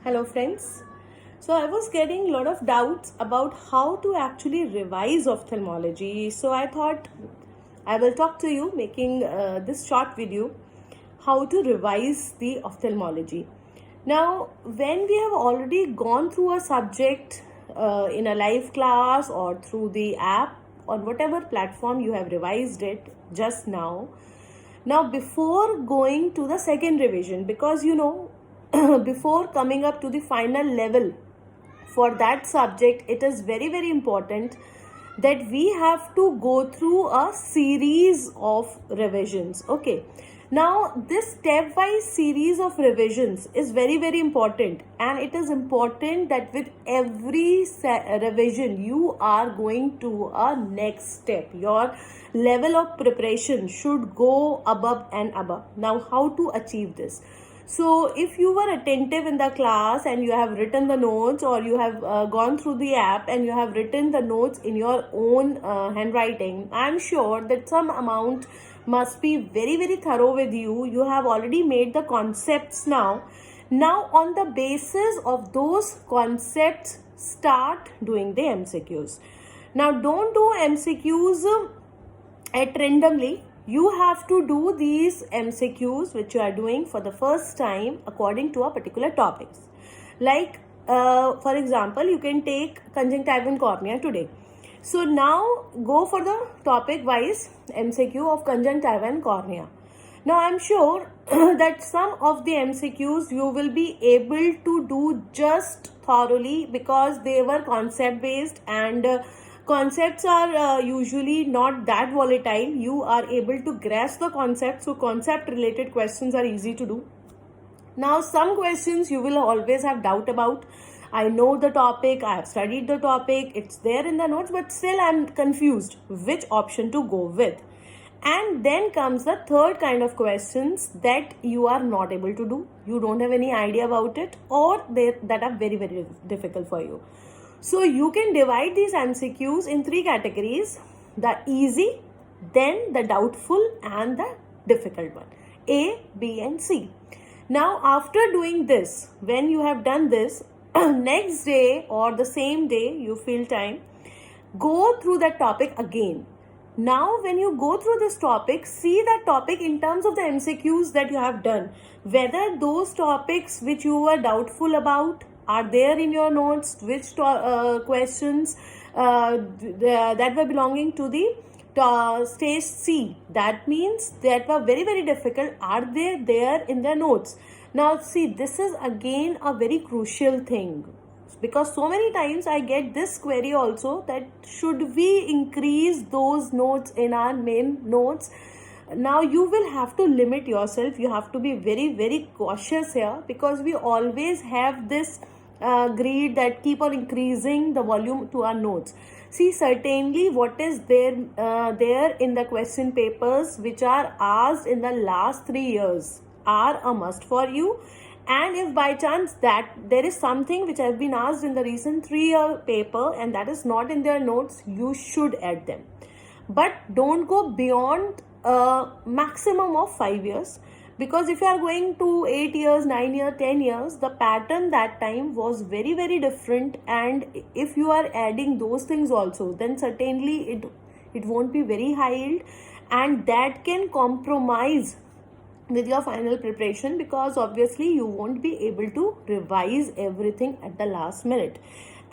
Hello friends. So I was getting a lot of doubts about how to actually revise ophthalmology. So I thought I will talk to you making this short video how to revise the ophthalmology. Now when we have already gone through a subject in a live class or through the app on whatever platform you have revised it just now before going to the second revision, because before coming up to the final level for that subject, it is very important that we have to go through a series of revisions. Okay, now this stepwise series of revisions is very important, and it is important that with every revision you are going to a next step. Your level of preparation should go above and above. Now how to achieve this? So if you were attentive in the class and you have written the notes, or you have gone through the app and you have written the notes in your own handwriting, I'm sure that some amount must be very thorough with you. You have already made the concepts now. Now on the basis of those concepts, start doing the MCQs. Now don't do MCQs at randomly. You have to do these MCQs which you are doing for the first time according to a particular topics. Like for example, you can take conjunctival cornea today. So now go for the topic wise MCQ of conjunctival cornea. Now I'm sure that some of the MCQs you will be able to do just thoroughly, because they were concept based, and concepts are usually not that volatile. You are able to grasp the concept, so concept related questions are easy to do. Now some questions you will always have doubt about. I know the topic, I have studied the topic, it's there in the notes, but still I'm confused which option to go with. And then comes the third kind of questions that you are not able to do. You don't have any idea about it, or that are very difficult for you. So you can divide these MCQs in three categories: the easy, then the doubtful, and the difficult one. A, B, and C. Now after doing this, when you have done this, next day or the same day you feel time, go through that topic again. Now when you go through this topic, see that topic in terms of the MCQs that you have done, whether those topics which you were doubtful about are there in your notes, which questions that were belonging to the stage C, that means that were very difficult, are they there in their notes? Now see, this is again a very crucial thing, because so many times I get this query also, that should we increase those notes in our main notes? Now you will have to limit yourself. You have to be very cautious here, because we always have this greed that keep on increasing the volume to our notes. See, certainly what is there in the question papers which are asked in the last 3 years are a must for you. And if by chance that there is something which has been asked in the recent 3-year paper and that is not in their notes, you should add them. But don't go beyond a maximum of 5 years, because if you are going to 8 years, 9 years, 10 years, the pattern that time was very different, and if you are adding those things also, then certainly it won't be very high yield, and that can compromise with your final preparation, because obviously you won't be able to revise everything at the last minute.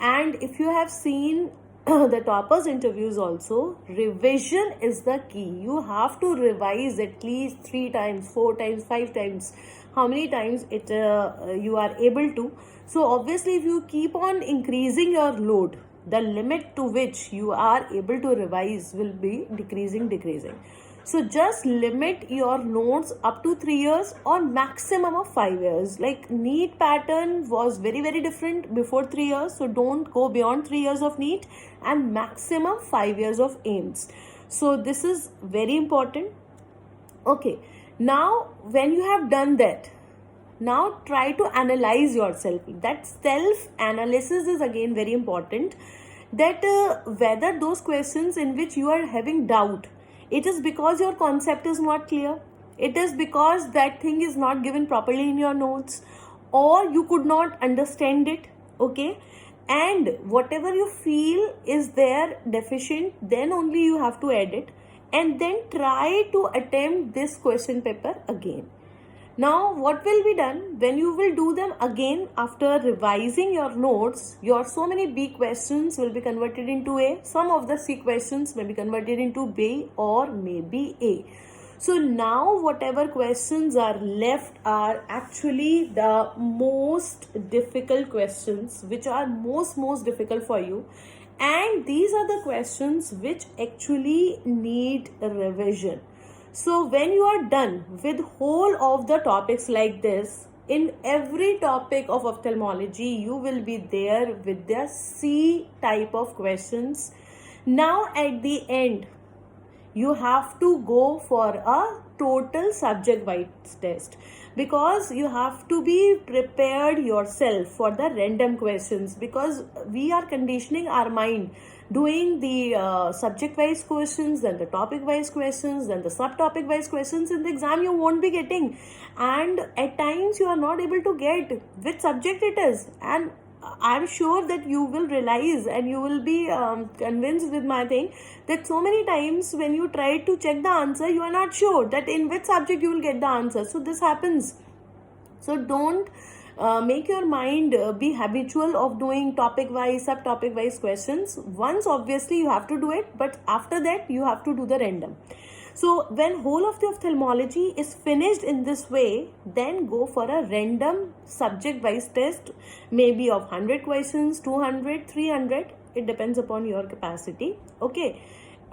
And if you have seen the toppers interviews also, revision is the key. You have to revise at least 3 times, 4 times, 5 times, how many times it you are able to. So obviously if you keep on increasing your load, the limit to which you are able to revise will be decreasing. So just limit your notes up to 3 years or maximum of 5 years. Like NEET pattern was very different before 3 years. So don't go beyond 3 years of NEET, and maximum 5 years of AIIMS. So this is very important. Okay. Now when you have done that, now try to analyze yourself. That self-analysis is again very important. That whether those questions in which you are having doubt, it is because your concept is not clear, it is because that thing is not given properly in your notes, or you could not understand it, okay, and whatever you feel is there deficient, then only you have to add it, and then try to attempt this question paper again. Now, what will be done when you will do them again after revising your notes? Your so many B questions will be converted into A. Some of the C questions may be converted into B or maybe A. So now whatever questions are left are actually the most difficult questions, which are most difficult for you. And these are the questions which actually need revision. So when you are done with whole of the topics like this, in every topic of ophthalmology, you will be there with the C type of questions. Now at the end, you have to go for a total subject wise test, because you have to be prepared yourself for the random questions, because we are conditioning our mind doing the subject wise questions, then the topic wise questions, then the subtopic wise questions. In the exam you won't be getting, and at times you are not able to get which subject it is, and I'm sure that you will realize and you will be convinced with my thing that so many times when you try to check the answer, you are not sure that in which subject you will get the answer. So this happens. So don't make your mind be habitual of doing topic wise, subtopic wise questions. Once obviously you have to do it, but after that you have to do the random. So when whole of the ophthalmology is finished in this way, then go for a random subject wise test, maybe of 100 questions, 200, 300. It depends upon your capacity. Okay.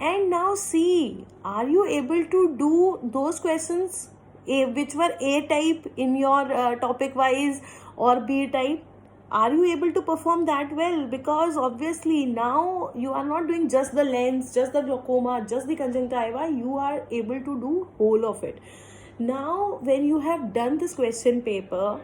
And now see, are you able to do those questions which were A type in your topic wise or B type? Are you able to perform that well? Because obviously now you are not doing just the lens, just the glaucoma, just the conjunctiva. You are able to do whole of it. Now when you have done this question paper,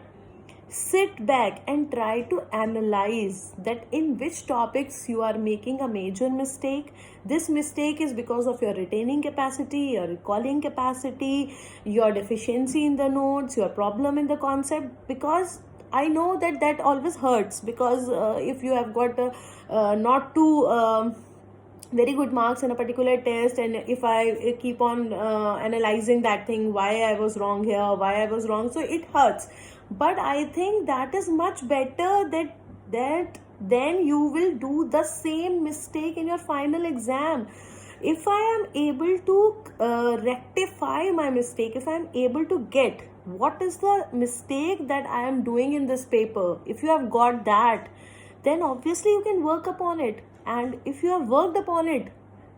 sit back and try to analyze that in which topics you are making a major mistake. This mistake is because of your retaining capacity, your recalling capacity, your deficiency in the notes, your problem in the concept. Because I know that that always hurts, because if you have got not too very good marks in a particular test, and if I keep on analyzing that thing, why I was wrong here, why I was wrong, so it hurts. But I think that is much better that then you will do the same mistake in your final exam. If I am able to rectify my mistake, if I am able to get what is the mistake that I am doing in this paper, if you have got that, then obviously you can work upon it. And if you have worked upon it,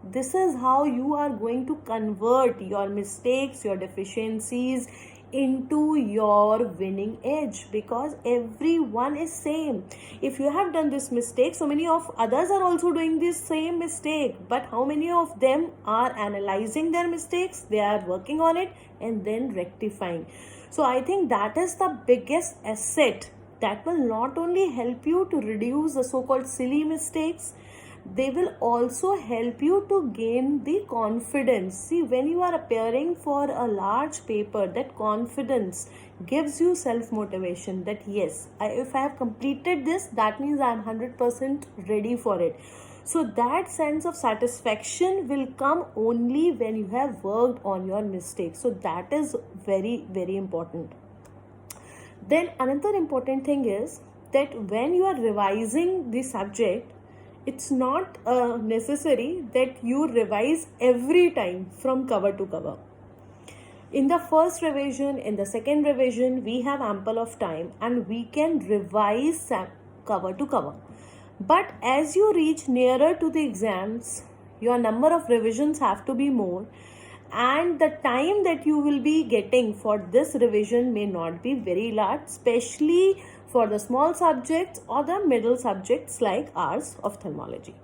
this is how you are going to convert your mistakes, your deficiencies into your winning edge, because everyone is same. If you have done this mistake, so many of others are also doing this same mistake, but how many of them are analyzing their mistakes, they are working on it and then rectifying. So I think that is the biggest asset that will not only help you to reduce the so-called silly mistakes, they will also help you to gain the confidence. See, when you are appearing for a large paper, that confidence gives you self-motivation that yes, if I have completed this, that means I am 100% ready for it. So that sense of satisfaction will come only when you have worked on your mistakes. So that is very important. Then another important thing is that when you are revising the subject, it's not necessary that you revise every time from cover to cover. In the first revision, in the second revision, we have ample of time and we can revise cover to cover. But as you reach nearer to the exams, your number of revisions have to be more, and the time that you will be getting for this revision may not be very large, especially for the small subjects or the middle subjects like ours, ophthalmology.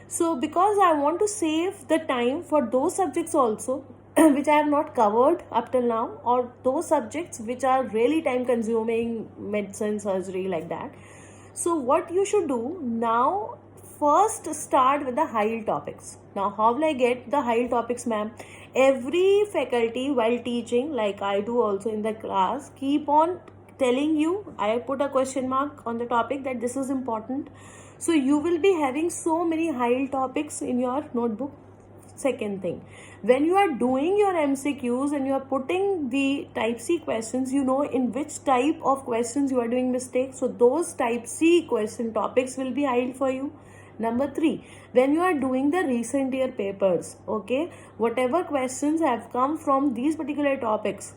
So because I want to save the time for those subjects also which I have not covered up till now, or those subjects which are really time consuming, medicine, surgery, like that. So what you should do now, first start with the high yield topics. Now how will I get the high yield topics, ma'am? Every faculty while teaching, like I do also in the class, keep on telling you, I put a question mark on the topic that this is important. So you will be having so many high topics in your notebook. Second thing, when you are doing your MCQs and you are putting the type C questions, you know in which type of questions you are doing mistakes. So those type C question topics will be held for you. Number 3, when you are doing the recent year papers, okay, whatever questions have come from these particular topics,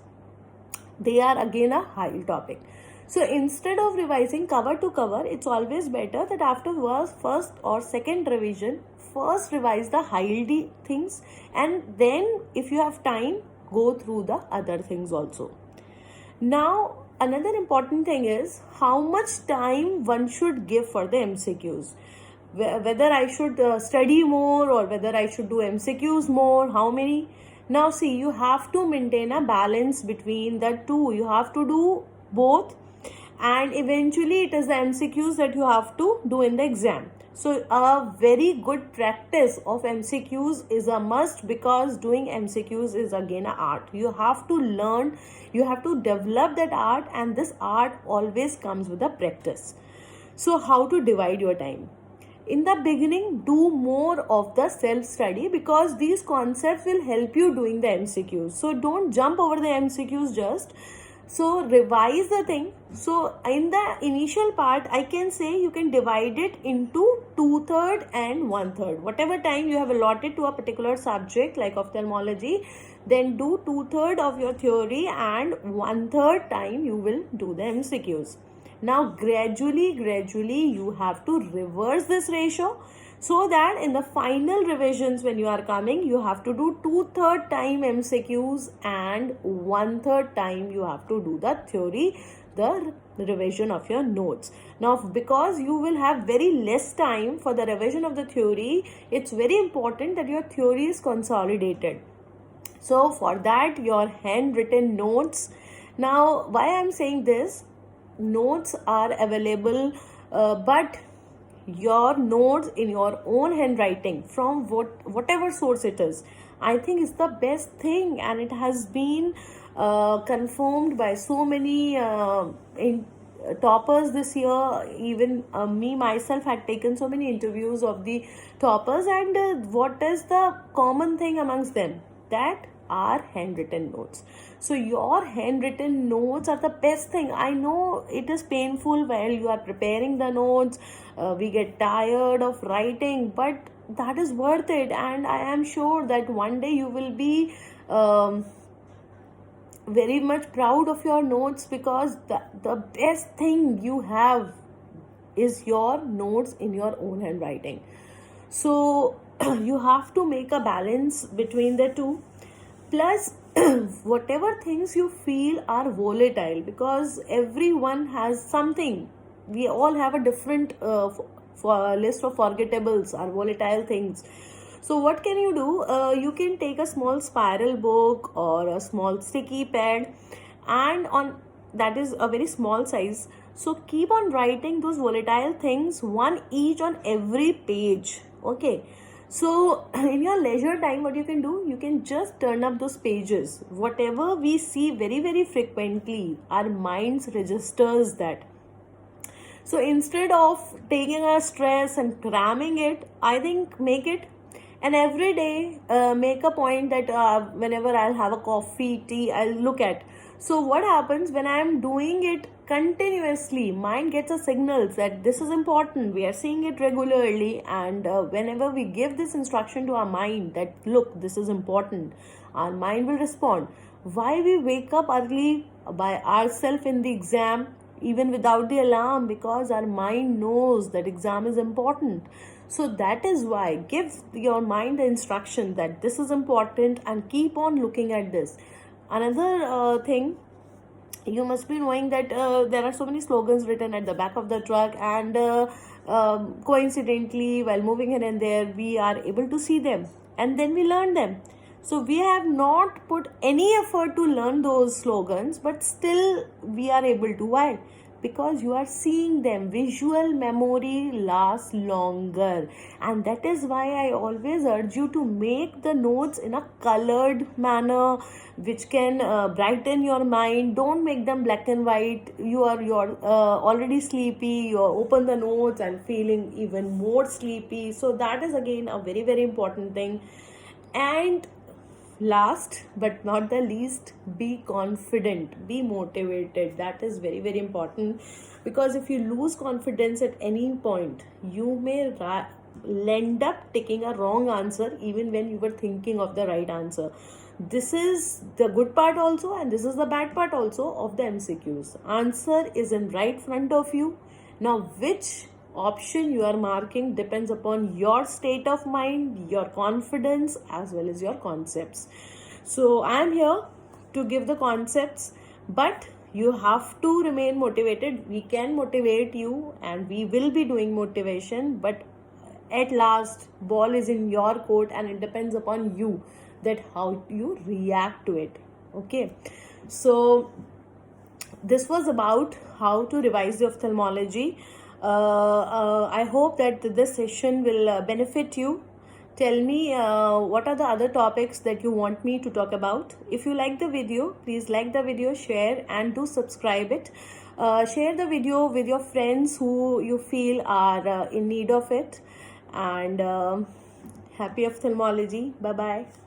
they are again a high topic. So instead of revising cover to cover, it's always better that after first or second revision, first revise the high things, and then if you have time, go through the other things also. Now, another important thing is how much time one should give for the MCQs. Whether I should study more or whether I should do MCQs more, how many. Now see, you have to maintain a balance between the two. You have to do both, and eventually it is the MCQs that you have to do in the exam. So a very good practice of MCQs is a must, because doing MCQs is again an art. You have to learn, you have to develop that art, and this art always comes with a practice. So how to divide your time? In the beginning, do more of the self-study, because these concepts will help you doing the MCQs. So don't jump over the MCQs just. So revise the thing. So in the initial part, I can say you can divide it into 2/3 and 1/3. Whatever time you have allotted to a particular subject like ophthalmology, then do 2/3 of your theory and 1/3 time you will do the MCQs. Now gradually you have to reverse this ratio, so that in the final revisions when you are coming, you have to do 2/3 time MCQs and 1/3 time you have to do the theory, the revision of your notes. Now because you will have very less time for the revision of the theory, it's very important that your theory is consolidated. So for that, your handwritten notes. Now why I'm saying this, notes are available, but your notes in your own handwriting from whatever source it is, I think is the best thing, and it has been confirmed by so many toppers this year. Even me myself had taken so many interviews of the toppers, and what is the common thing amongst them? That are handwritten notes. So your handwritten notes are the best thing. I know it is painful while you are preparing the notes. We get tired of writing, but that is worth it, and I am sure that one day you will be very much proud of your notes, because the best thing you have is your notes in your own handwriting. So you have to make a balance between the two. Plus whatever things you feel are volatile, because everyone has something, we all have a different list of forgettables or volatile things. So what can you do? You can take a small spiral book or a small sticky pad, and on that is a very small size. So keep on writing those volatile things, one each on every page. Okay. So in your leisure time, what you can do, you can just turn up those pages. Whatever we see very frequently, our minds registers that. So instead of taking a stress and cramming it, I think make it an everyday, make a point that whenever I'll have a coffee, tea, I'll look at. So what happens when I'm doing it continuously, mind gets a signal that this is important, we are seeing it regularly, and whenever we give this instruction to our mind that look, this is important, our mind will respond. Why we wake up early by ourselves in the exam even without the alarm? Because our mind knows that exam is important. So that is why give your mind the instruction that this is important, and keep on looking at this. Another thing, you must be knowing that there are so many slogans written at the back of the truck, and coincidentally while moving here and there, we are able to see them, and then we learn them. So we have not put any effort to learn those slogans, but still we are able to. Why? because you are seeing them. Visual memory lasts longer, and that is why I always urge you to make the notes in a colored manner which can brighten your mind. Don't make them black and white. You're already sleepy, you open the notes and feeling even more sleepy. So that is again a very very important thing. And last but not the least, be confident, be motivated. That is very very important, because if you lose confidence at any point, you may end up taking a wrong answer even when you were thinking of the right answer. This is the good part also, and this is the bad part also of the MCQs. Answer is in right front of you. Now which option you are marking depends upon your state of mind, your confidence, as well as your concepts. So I am here to give the concepts, but you have to remain motivated. We can motivate you and we will be doing motivation, but at last ball is in your court and it depends upon you that how you react to it. Okay, so this was about how to revise the ophthalmology. I hope that this session will benefit you. Tell me what are the other topics that you want me to talk about. If you like the video, please like the video, share, and do subscribe it. Share the video with your friends who you feel are in need of it. And happy ophthalmology. Bye bye.